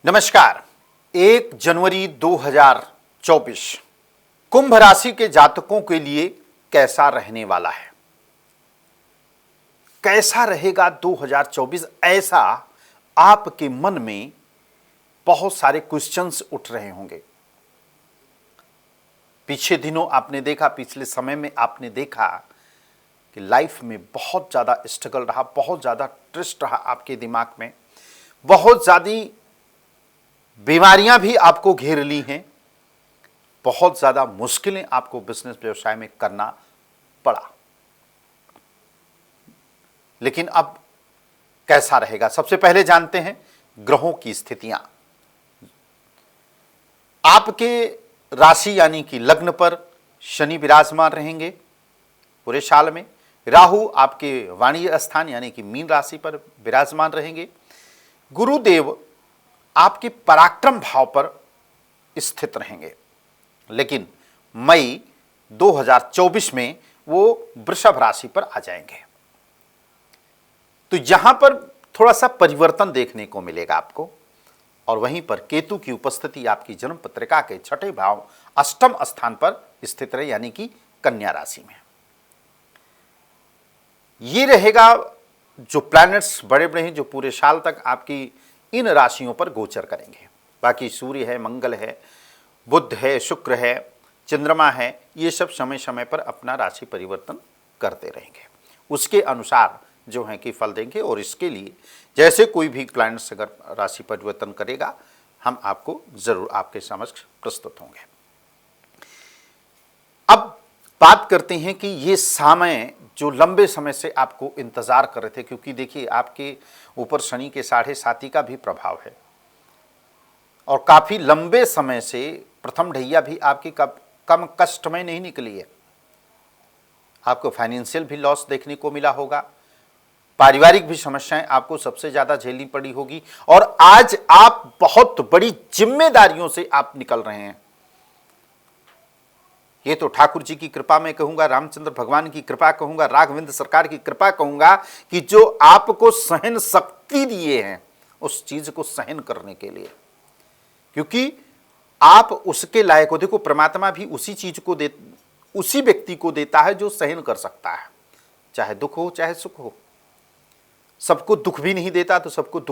नमस्कार। 1 जनवरी 2024 कुंभ राशि के जातकों के लिए कैसा रहने वाला है? कैसा रहेगा 2024? ऐसा आपके मन में बहुत सारे क्वेश्चंस उठ रहे होंगे। पिछले समय में आपने देखा कि लाइफ में बहुत ज़्यादा स्ट्रगल रहा, बहुत ज़्यादा ट्रस्ट रहा आपके दिमाग में, बहुत ज़्यादा बीमारियां भी आपको घेर ली हैं, बहुत ज़्यादा मुश्किलें आपको बिजनेस व्यवसाय में करना पड़ा। लेकिन अब कैसा रहेगा? सबसे पहले जानते हैं ग्रहों की स्थितियां। आपके राशि यानी कि लग्न पर शनि विराजमान रहेंगे पूरे साल में। राहु आपके वाणिज्य स्थान यानी कि मीन राशि पर विराजमान रहेंगे। गुरुदेव आपके पराक्रम भाव पर स्थित रहेंगे, लेकिन मई 2024 में वो वृषभ राशि पर आ जाएंगे। तो यहां पर थोड़ा सा परिवर्तन देखने को मिलेगा आपको। और वहीं पर केतु की उपस्थिति आपकी जन्म पत्रिका के छठे भाव अष्टम स्थान पर स्थित रहे यानी कि कन्या राशि में। ये रहेगा जो प्लैनेट्स बड़े बड़े हैं जो पूरे साल तक आपकी इन राशियों पर गोचर करेंगे। बाकी सूर्य है, मंगल है, बुध है, शुक्र है, चंद्रमा है, ये सब समय समय पर अपना राशि परिवर्तन करते रहेंगे। उसके अनुसार जो है कि फल देंगे। और इसके लिए जैसे कोई भी प्लैनेट्स अगर राशि परिवर्तन करेगा, हम आपको जरूर आपके समक्ष प्रस्तुत होंगे। अब बात करते हैं कि ये समय जो लंबे समय से आपको इंतजार कर रहे थे, क्योंकि देखिए आपके ऊपर शनि के 7.5 का भी प्रभाव है और काफी लंबे समय से प्रथम ढैया भी आपकी कम कष्ट में नहीं निकली है। आपको फाइनेंशियल भी लॉस देखने को मिला होगा, पारिवारिक भी समस्याएं आपको सबसे ज्यादा झेलनी पड़ी होगी। और आज आप बहुत बड़ी जिम्मेदारियों से आप निकल रहे हैं। ये तो ठाकुर जी की कृपा मैं कहूंगा, रामचंद्र भगवान की कृपा कहूंगा, राघवेंद्र सरकार की कृपा कहूंगा कि जो आपको सहन शक्ति दिए हैं उस चीज को सहन करने के लिए, क्योंकि आप उसके लायक हो। देखो, परमात्मा भी उसी व्यक्ति को देता है जो सहन कर सकता है, चाहे दुख हो चाहे सुख हो। सबको दुख भी नहीं देता तो सबको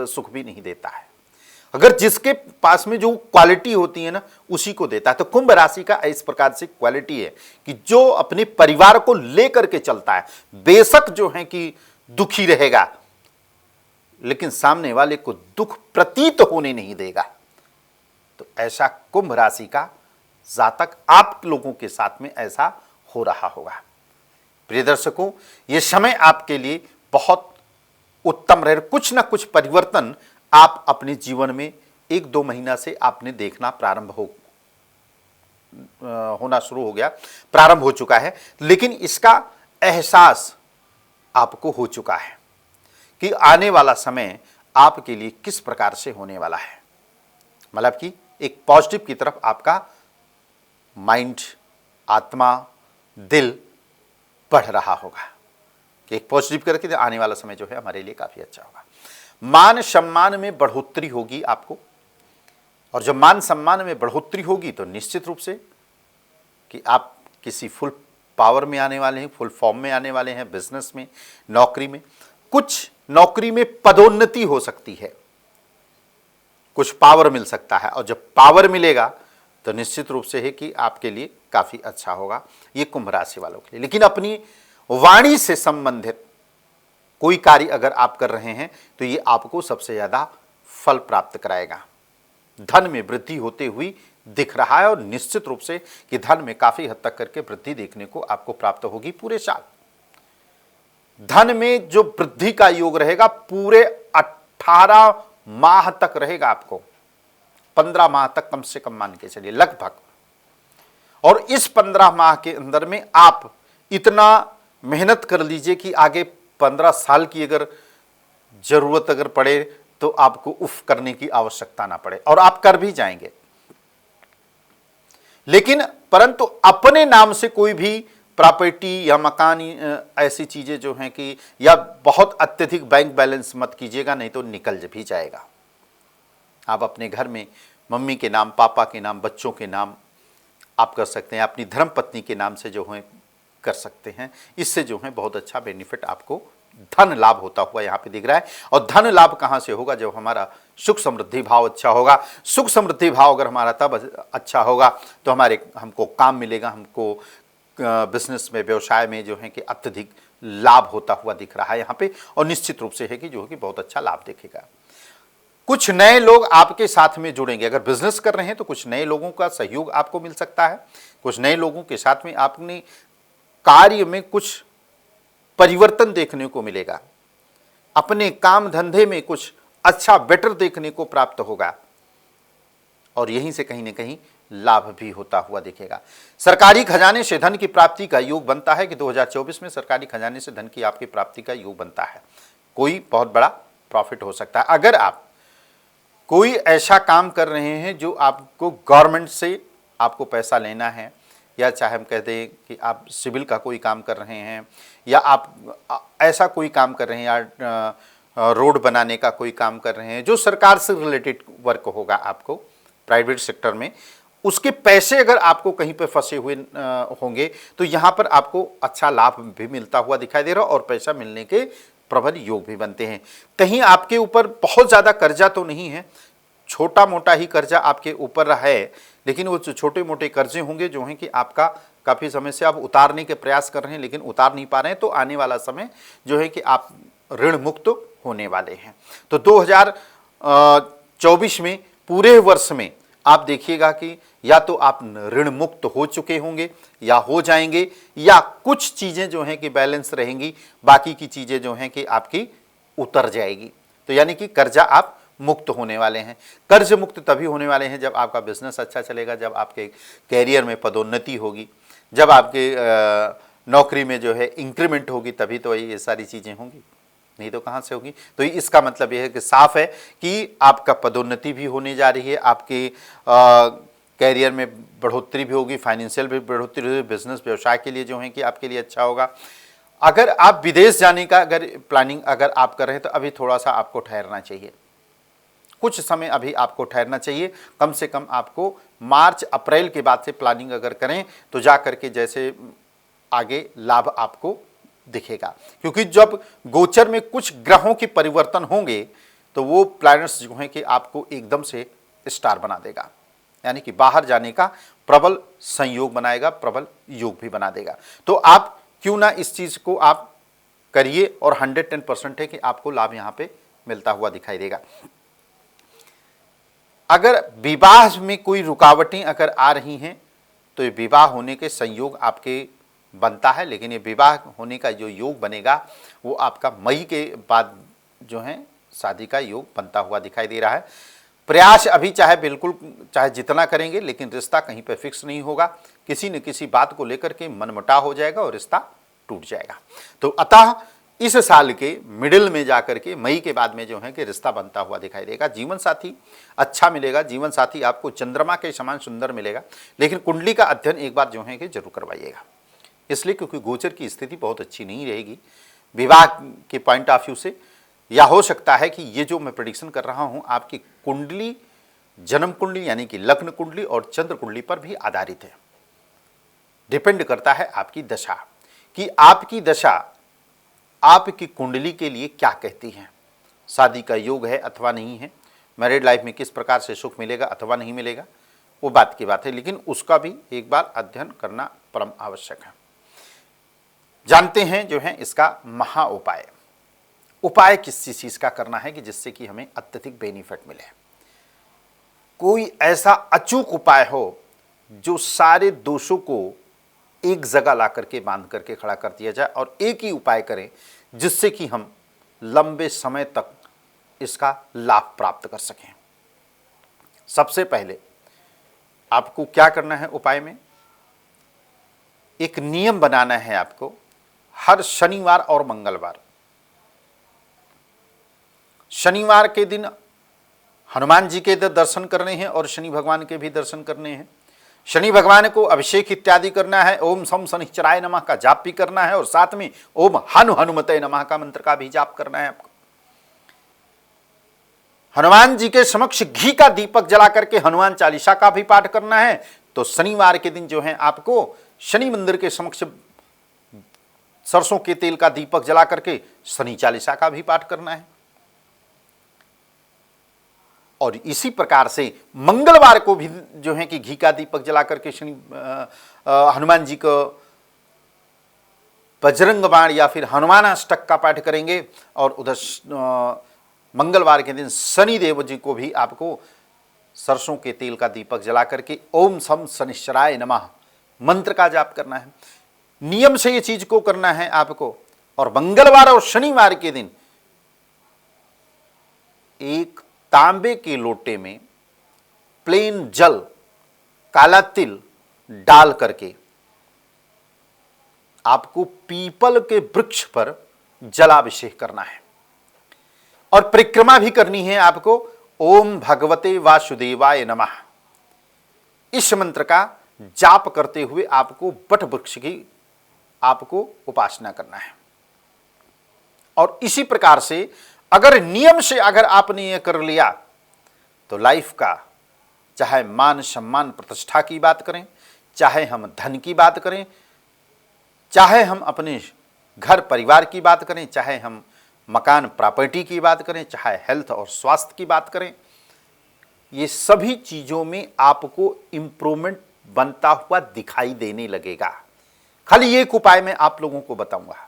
सुख भी नहीं देता है। अगर जिसके पास में जो क्वालिटी होती है ना, उसी को देता है। तो कुंभ राशि का इस प्रकार से क्वालिटी है कि जो अपने परिवार को लेकर के चलता है, बेशक जो है कि दुखी रहेगा, लेकिन सामने वाले को दुख प्रतीत होने नहीं देगा। तो ऐसा कुंभ राशि का जातक आप लोगों के साथ में ऐसा हो रहा होगा। प्रिय दर्शकों, यह समय आपके लिए बहुत उत्तम रहे। कुछ ना कुछ परिवर्तन आप अपने जीवन में 1-2 महीना से आपने देखना होना शुरू हो गया, प्रारंभ हो चुका है। लेकिन इसका एहसास आपको हो चुका है कि आने वाला समय आपके लिए किस प्रकार से होने वाला है। मतलब कि एक पॉजिटिव की तरफ आपका माइंड, आत्मा, दिल बढ़ रहा होगा कि एक पॉजिटिव करके आने वाला समय जो है हमारे लिए काफी अच्छा होगा। मान सम्मान में बढ़ोतरी होगी आपको। और जब मान सम्मान में बढ़ोतरी होगी तो निश्चित रूप से कि आप किसी फुल पावर में आने वाले हैं, फुल फॉर्म में आने वाले हैं। बिजनेस में, नौकरी में, कुछ नौकरी में पदोन्नति हो सकती है, कुछ पावर मिल सकता है। और जब पावर मिलेगा तो निश्चित रूप से है कि आपके लिए काफी अच्छा होगा, ये कुंभ राशि वालों के लिए। लेकिन अपनी वाणी से संबंधित कोई कार्य अगर आप कर रहे हैं तो ये आपको सबसे ज्यादा फल प्राप्त कराएगा। धन में वृद्धि होते हुई दिख रहा है और निश्चित रूप से कि धन में काफी हद तक करके वृद्धि देखने को आपको प्राप्त होगी पूरे साल। धन में जो वृद्धि का योग रहेगा पूरे 18 माह तक रहेगा, आपको 15 माह तक कम से कम मान के चलिए लगभग। और इस 15 माह के अंदर में आप इतना मेहनत कर लीजिए कि आगे 15 साल की अगर जरूरत अगर पड़े तो आपको उफ करने की आवश्यकता ना पड़े, और आप कर भी जाएंगे। लेकिन परंतु अपने नाम से कोई भी प्रॉपर्टी या मकान ऐसी चीजें जो हैं कि या बहुत अत्यधिक बैंक बैलेंस मत कीजिएगा, नहीं तो निकल भी जाएगा। आप अपने घर में मम्मी के नाम, पापा के नाम, बच्चों के नाम आप कर सकते हैं, अपनी धर्मपत्नी के नाम से जो है कर सकते हैं। इससे जो है बहुत अच्छा बेनिफिट आपको धन लाभ होता हुआ यहाँ पे दिख रहा है। और धन लाभ कहाँ से होगा? जब हमारा सुख समृद्धि भाव अच्छा होगा। सुख समृद्धि भाव अगर हमारा तब अच्छा होगा तो हमको काम मिलेगा, हमको बिजनेस में, व्यवसाय में जो है कि अत्यधिक लाभ होता हुआ दिख रहा है यहाँ पे। और निश्चित रूप से है कि जो है कि बहुत अच्छा लाभ दिखेगा। कुछ नए लोग आपके साथ में जुड़ेंगे। अगर बिजनेस कर रहे हैं तो कुछ नए लोगों का सहयोग आपको मिल सकता है। कुछ नए लोगों के साथ में आपने कार्य में कुछ परिवर्तन देखने को मिलेगा। अपने काम धंधे में कुछ अच्छा बेटर देखने को प्राप्त होगा और यहीं से कहीं ना कहीं लाभ भी होता हुआ दिखेगा। सरकारी खजाने से धन की प्राप्ति का योग बनता है कि 2024 में सरकारी खजाने से धन की आपकी प्राप्ति का योग बनता है। कोई बहुत बड़ा प्रॉफिट हो सकता है। अगर आप कोई ऐसा काम कर रहे हैं जो आपको गवर्नमेंट से आपको पैसा लेना है, या चाहे हम कहते हैं कि आप सिविल का कोई काम कर रहे हैं, या आप ऐसा कोई काम कर रहे हैं, या रोड बनाने का कोई काम कर रहे हैं जो सरकार से रिलेटेड वर्क होगा आपको प्राइवेट सेक्टर में, उसके पैसे अगर आपको कहीं पर फंसे हुए होंगे तो यहाँ पर आपको अच्छा लाभ भी मिलता हुआ दिखाई दे रहा है और पैसा मिलने के प्रबल योग भी बनते हैं। कहीं आपके ऊपर बहुत ज़्यादा कर्जा तो नहीं है, छोटा मोटा ही कर्जा आपके ऊपर है, लेकिन वो छोटे मोटे कर्जे होंगे जो हैं कि आपका काफ़ी समय से आप उतारने के प्रयास कर रहे हैं लेकिन उतार नहीं पा रहे हैं। तो आने वाला समय जो है कि आप ऋण मुक्त होने वाले हैं। तो 2024 में पूरे वर्ष में आप देखिएगा कि या तो आप ऋण मुक्त हो चुके होंगे या हो जाएंगे, या कुछ चीज़ें जो हैं कि बैलेंस रहेंगी, बाकी की चीज़ें जो हैं कि आपकी उतर जाएगी। तो यानी कि कर्जा आप मुक्त होने वाले हैं। कर्ज मुक्त तभी होने वाले हैं जब आपका बिजनेस अच्छा चलेगा, जब आपके कैरियर में पदोन्नति होगी, जब आपके नौकरी में जो है इंक्रीमेंट होगी, तभी तो ये सारी चीज़ें होंगी, नहीं तो कहाँ से होगी। तो इसका मतलब यह है कि साफ है कि आपका पदोन्नति भी होने जा रही है, आपके कैरियर में बढ़ोतरी भी होगी, फाइनेंशियल भी बढ़ोतरी होगी, बिजनेस व्यवसाय के लिए जो है कि आपके लिए अच्छा होगा। अगर आप विदेश जाने का अगर प्लानिंग अगर आप कर रहे हैं तो अभी थोड़ा सा आपको ठहरना चाहिए, कुछ समय अभी आपको ठहरना चाहिए। कम से कम आपको मार्च अप्रैल के बाद से प्लानिंग अगर करें तो जा करके जैसे आगे लाभ आपको दिखेगा, क्योंकि जब गोचर में कुछ ग्रहों के परिवर्तन होंगे तो वो प्लैनेट्स जो हैं कि आपको एकदम से स्टार बना देगा, यानी कि बाहर जाने का प्रबल संयोग बनाएगा, प्रबल योग भी बना देगा। तो आप क्यों ना इस चीज़ को आप करिए और 110% है कि आपको लाभ यहाँ पे मिलता हुआ दिखाई देगा। अगर विवाह में कोई रुकावटें अगर आ रही हैं तो ये विवाह होने के संयोग आपके बनता है, लेकिन ये विवाह होने का जो योग बनेगा वो आपका मई के बाद जो है शादी का योग बनता हुआ दिखाई दे रहा है। प्रयास अभी चाहे जितना करेंगे लेकिन रिश्ता कहीं पर फिक्स नहीं होगा, किसी न किसी बात को लेकर के मनमुटाव हो जाएगा और रिश्ता टूट जाएगा। तो अतः इस साल के मिडिल में जाकर के मई के बाद में जो है कि रिश्ता बनता हुआ दिखाई देगा। जीवन साथी अच्छा मिलेगा, जीवन साथी आपको चंद्रमा के समान सुंदर मिलेगा, लेकिन कुंडली का अध्ययन एक बार जो है कि जरूर करवाइएगा, इसलिए क्योंकि गोचर की स्थिति बहुत अच्छी नहीं रहेगी विवाह के पॉइंट ऑफ व्यू से। या हो सकता है कि ये जो मैं प्रेडिक्शन कर रहा हूँ आपकी कुंडली, जन्म कुंडली यानी कि लग्न कुंडली और चंद्र कुंडली पर भी आधारित है। डिपेंड करता है आपकी दशा कि आपकी दशा आपकी कुंडली के लिए क्या कहती है, शादी का योग है अथवा नहीं है, मैरिड लाइफ में किस प्रकार से सुख मिलेगा अथवा नहीं मिलेगा, वो बात की बात है, लेकिन उसका भी एक बार अध्ययन करना परम आवश्यक है। जानते हैं जो है इसका महा उपाय किस चीज़ का करना है कि जिससे कि हमें अत्यधिक बेनिफिट मिले। कोई ऐसा अचूक उपाय हो जो सारे दोषों को एक जगह ला करके बांध करके खड़ा कर दिया जाए, और एक ही उपाय करें जिससे कि हम लंबे समय तक इसका लाभ प्राप्त कर सकें। सबसे पहले आपको क्या करना है उपाय में, एक नियम बनाना है आपको। हर शनिवार और मंगलवार, शनिवार के दिन हनुमान जी के दर्शन करने हैं और शनि भगवान के भी दर्शन करने हैं। शनि भगवान को अभिषेक इत्यादि करना है, ओम सम शनिश्चराय नमः का जाप भी करना है, और साथ में ओम हनुमते नमः का मंत्र का भी जाप करना है आपको। हनुमान जी के समक्ष घी का दीपक जला करके हनुमान चालीसा का भी पाठ करना है। तो शनिवार के दिन जो है आपको शनि मंदिर के समक्ष सरसों के तेल का दीपक जला करके शनि चालीसा का भी पाठ करना है। और इसी प्रकार से मंगलवार को भी जो है कि घी का दीपक जला करके हनुमान जी को बजरंग बाण या फिर हनुमान अष्टक का पाठ करेंगे। और उधर मंगलवार के दिन शनि देव जी को भी आपको सरसों के तेल का दीपक जला करके ओम सम शनिश्चराय नमः मंत्र का जाप करना है। नियम से ये चीज को करना है आपको। और मंगलवार और शनिवार के दिन एक तांबे के लोटे में प्लेन जल, काला तिल डाल करके आपको पीपल के वृक्ष पर जलाभिषेक करना है। और परिक्रमा भी करनी है आपको। ओम भगवते वासुदेवाय नमः इस मंत्र का जाप करते हुए आपको वट वृक्ष की आपको उपासना करना है। और इसी प्रकार से अगर नियम से अगर आपने ये कर लिया तो लाइफ का, चाहे मान सम्मान प्रतिष्ठा की बात करें, चाहे हम धन की बात करें, चाहे हम अपने घर परिवार की बात करें, चाहे हम मकान प्रॉपर्टी की बात करें, चाहे हेल्थ और स्वास्थ्य की बात करें, ये सभी चीज़ों में आपको इम्प्रूवमेंट बनता हुआ दिखाई देने लगेगा। खाली एक उपाय मैं आप लोगों को बताऊंगा,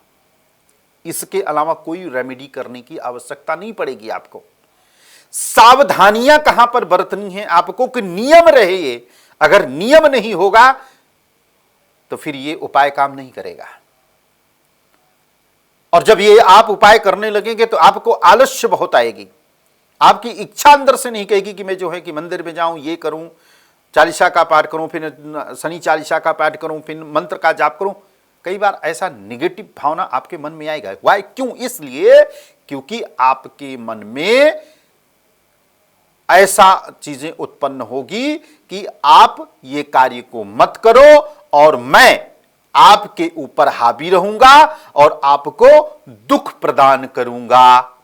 इसके अलावा कोई रेमेडी करने की आवश्यकता नहीं पड़ेगी आपको। सावधानियां कहां पर बरतनी है आपको कि नियम रहे ये। अगर नियम नहीं होगा तो फिर ये उपाय काम नहीं करेगा। और जब ये आप उपाय करने लगेंगे तो आपको आलस्य बहुत आएगी। आपकी इच्छा अंदर से नहीं कहेगी कि मैं जो है कि मंदिर में जाऊं, ये करूं, चालीसा का पाठ करूं, फिर शनि चालीसा का पाठ करूं, फिर मंत्र का जाप करूं। कई बार ऐसा नेगेटिव भावना आपके मन में आएगा। वाई? क्यों? इसलिए क्योंकि आपके मन में ऐसा चीजें उत्पन्न होगी कि आप ये कार्य को मत करो और मैं आपके ऊपर हावी रहूंगा और आपको दुख प्रदान करूंगा।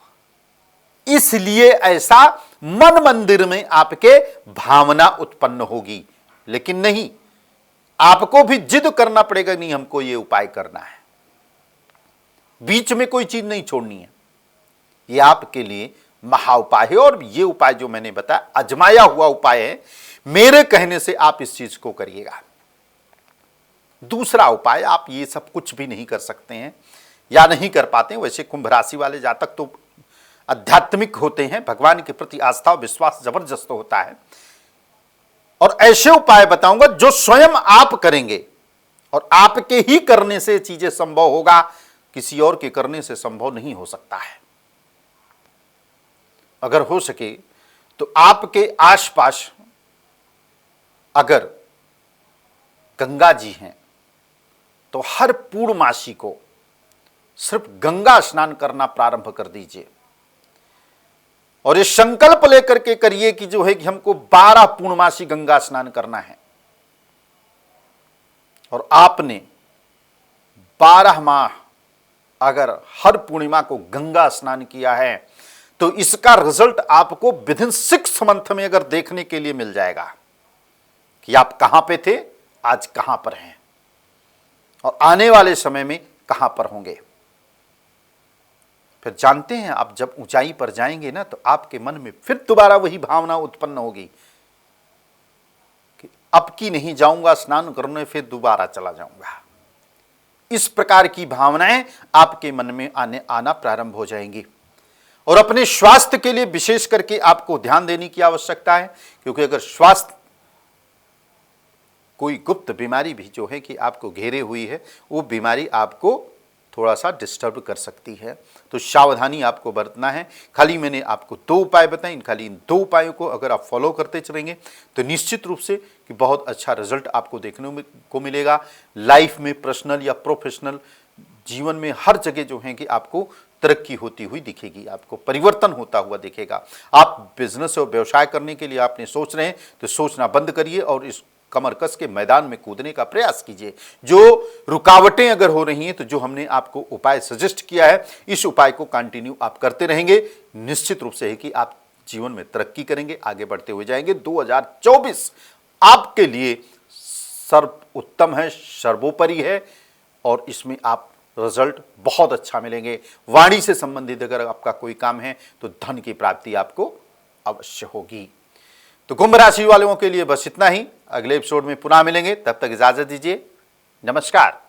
इसलिए ऐसा मन मंदिर में आपके भावना उत्पन्न होगी। लेकिन नहीं, आपको भी जिद करना पड़ेगा, नहीं हमको ये उपाय करना है। बीच में कोई चीज नहीं छोड़नी है। ये आपके लिए महा उपाय है। और ये उपाय जो मैंने बताया आजमाया हुआ उपाय है। मेरे कहने से आप इस चीज को करिएगा। दूसरा उपाय, आप ये सब कुछ भी नहीं कर सकते हैं या नहीं कर पाते हैं। वैसे कुंभ राशि वाले जातक तो आध्यात्मिक होते हैं, भगवान के प्रति आस्था और विश्वास जबरदस्त होता है। और ऐसे उपाय बताऊंगा जो स्वयं आप करेंगे और आपके ही करने से चीजें संभव होगा, किसी और के करने से संभव नहीं हो सकता है। अगर हो सके तो आपके आसपास अगर गंगा जी हैं तो हर पूर्णमासी को सिर्फ गंगा स्नान करना प्रारंभ कर दीजिए। और ये संकल्प लेकर के करिए कि जो है कि हमको 12 पूर्णमासी गंगा स्नान करना है। और आपने 12 माह अगर हर पूर्णिमा को गंगा स्नान किया है तो इसका रिजल्ट आपको विदिन 6 मंथ में अगर देखने के लिए मिल जाएगा कि आप कहां पे थे, आज कहां पर हैं और आने वाले समय में कहां पर होंगे। फिर जानते हैं आप जब ऊंचाई पर जाएंगे ना तो आपके मन में फिर दोबारा वही भावना उत्पन्न होगी कि अब की नहीं जाऊंगा स्नान करने, फिर दोबारा चला जाऊंगा। इस प्रकार की भावनाएं आपके मन में आना प्रारंभ हो जाएंगी। और अपने स्वास्थ्य के लिए विशेष करके आपको ध्यान देने की आवश्यकता है, क्योंकि अगर स्वास्थ्य कोई गुप्त बीमारी भी जो है कि आपको घेरे हुई है, वो बीमारी आपको थोड़ा सा डिस्टर्ब कर सकती है। तो सावधानी आपको बरतना है। खाली मैंने आपको 2 उपाय बताए, खाली इन 2 उपायों को अगर आप फॉलो करते चलेंगे तो निश्चित रूप से कि बहुत अच्छा रिजल्ट आपको देखने को मिलेगा। लाइफ में, पर्सनल या प्रोफेशनल जीवन में, हर जगह जो है कि आपको तरक्की होती हुई दिखेगी, आपको परिवर्तन होता हुआ दिखेगा। आप बिजनेस और व्यवसाय करने के लिए आपने सोच रहे हैं तो सोचना बंद करिए और इस कमर कस के मैदान में कूदने का प्रयास कीजिए। जो रुकावटें अगर हो रही हैं तो जो हमने आपको उपाय सजेस्ट किया है, इस उपाय को कंटिन्यू आप करते रहेंगे, निश्चित रूप से है कि आप जीवन में तरक्की करेंगे, आगे बढ़ते हुए जाएंगे। 2024 आपके लिए सर्व उत्तम है, सर्वोपरि है और इसमें आप रिजल्ट बहुत अच्छा मिलेंगे। वाणी से संबंधित अगर आपका कोई काम है तो धन की प्राप्ति आपको अवश्य होगी। तो कुंभ राशि वालों के लिए बस इतना ही। अगले एपिसोड में पुनः मिलेंगे, तब तक इजाजत दीजिए। नमस्कार।